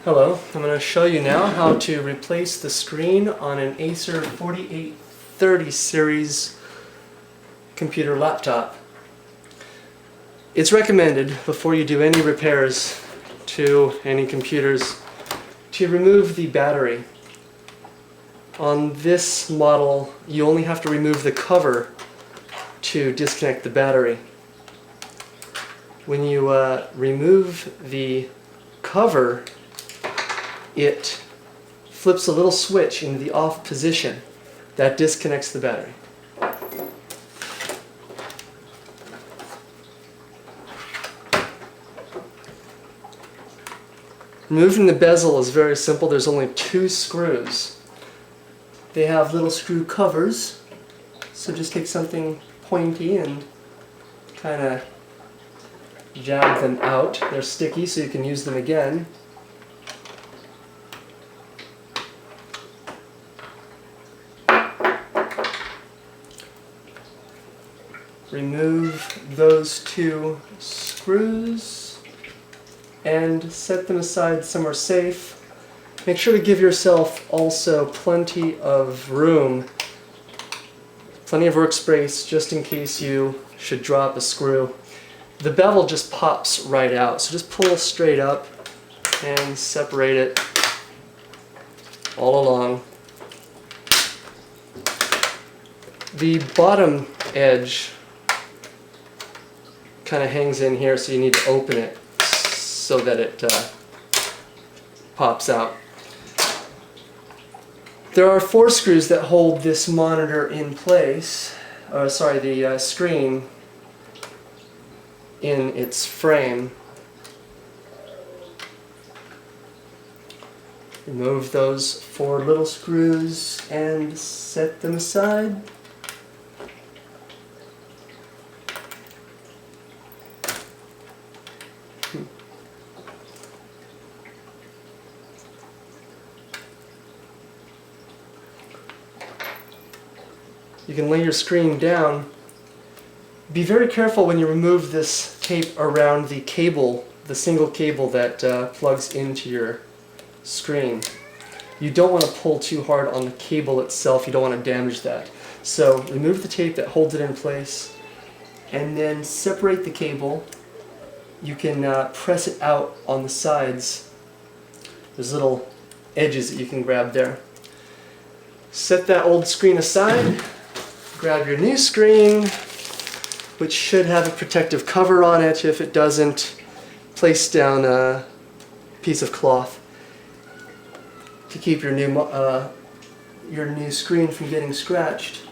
Hello, I'm going to show you now how to replace the screen on an Acer 4830 series computer laptop. It's recommended before you do any repairs to any computers to remove the battery. On this model, you only have to remove the cover to disconnect the battery. When you remove the cover, it flips a little switch in the off position that disconnects the battery. Removing the bezel is very simple. There's only two screws. They have little screw covers, so just take something pointy and kind of jab them out. They're sticky, so you can use them again. Remove those two screws and set them aside somewhere safe. Make sure to give yourself also plenty of room, plenty of workspace just in case you should drop a screw. The bevel just pops right out, so just pull straight up and separate it all along. The bottom edge kind of hangs in here, so you need to open it so that it pops out. There are 4 screws that hold this monitor in place, the screen in its frame. Remove those 4 little screws and set them aside. You can lay your screen down. Be very careful when you remove this tape around the cable, the single cable that plugs into your screen. You don't want to pull too hard on the cable itself. You don't want to damage that. So remove the tape that holds it in place and then separate the cable. You can press it out on the sides. There's little edges that you can grab there. Set that old screen aside. Grab your new screen, which should have a protective cover on it. If it doesn't, place down a piece of cloth to keep your new screen from getting scratched.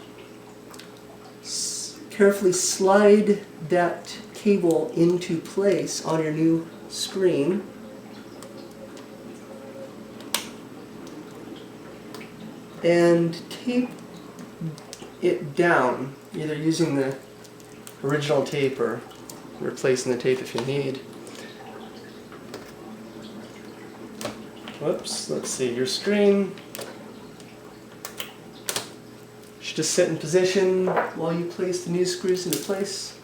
Carefully slide that cable into place on your new screen. And tape it down, either using the original tape or replacing the tape if you need. Whoops, let's see, your screen should just sit in position while you place the new screws into place.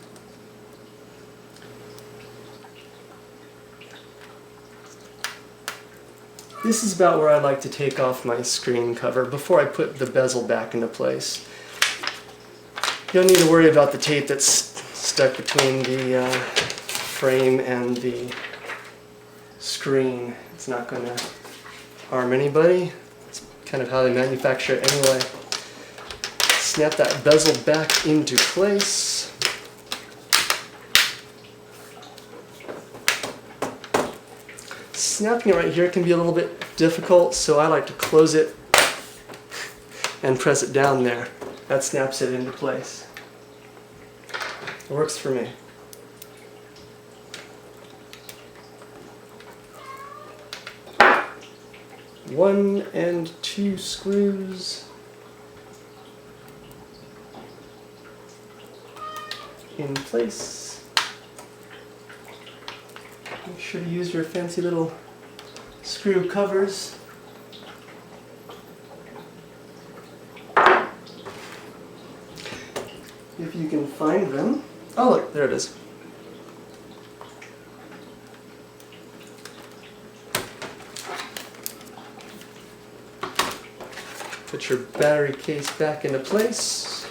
This is about where I like to take off my screen cover before I put the bezel back into place. You don't need to worry about the tape that's stuck between the frame and the screen. It's not going to harm anybody. It's kind of how they manufacture it anyway. Snap that bezel back into place. Snapping it right here can be a little bit difficult, so I like to close it and press it down there. That snaps it into place. It works for me. One and 2 screws in place. Make sure to use your fancy little screw covers. If you can find them. Oh look, there it is. Put your battery case back into place.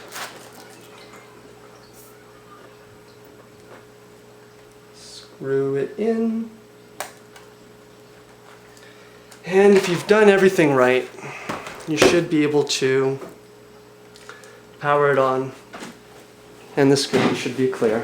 Screw it in. And if you've done everything right, you should be able to power it on, and the screen should be clear.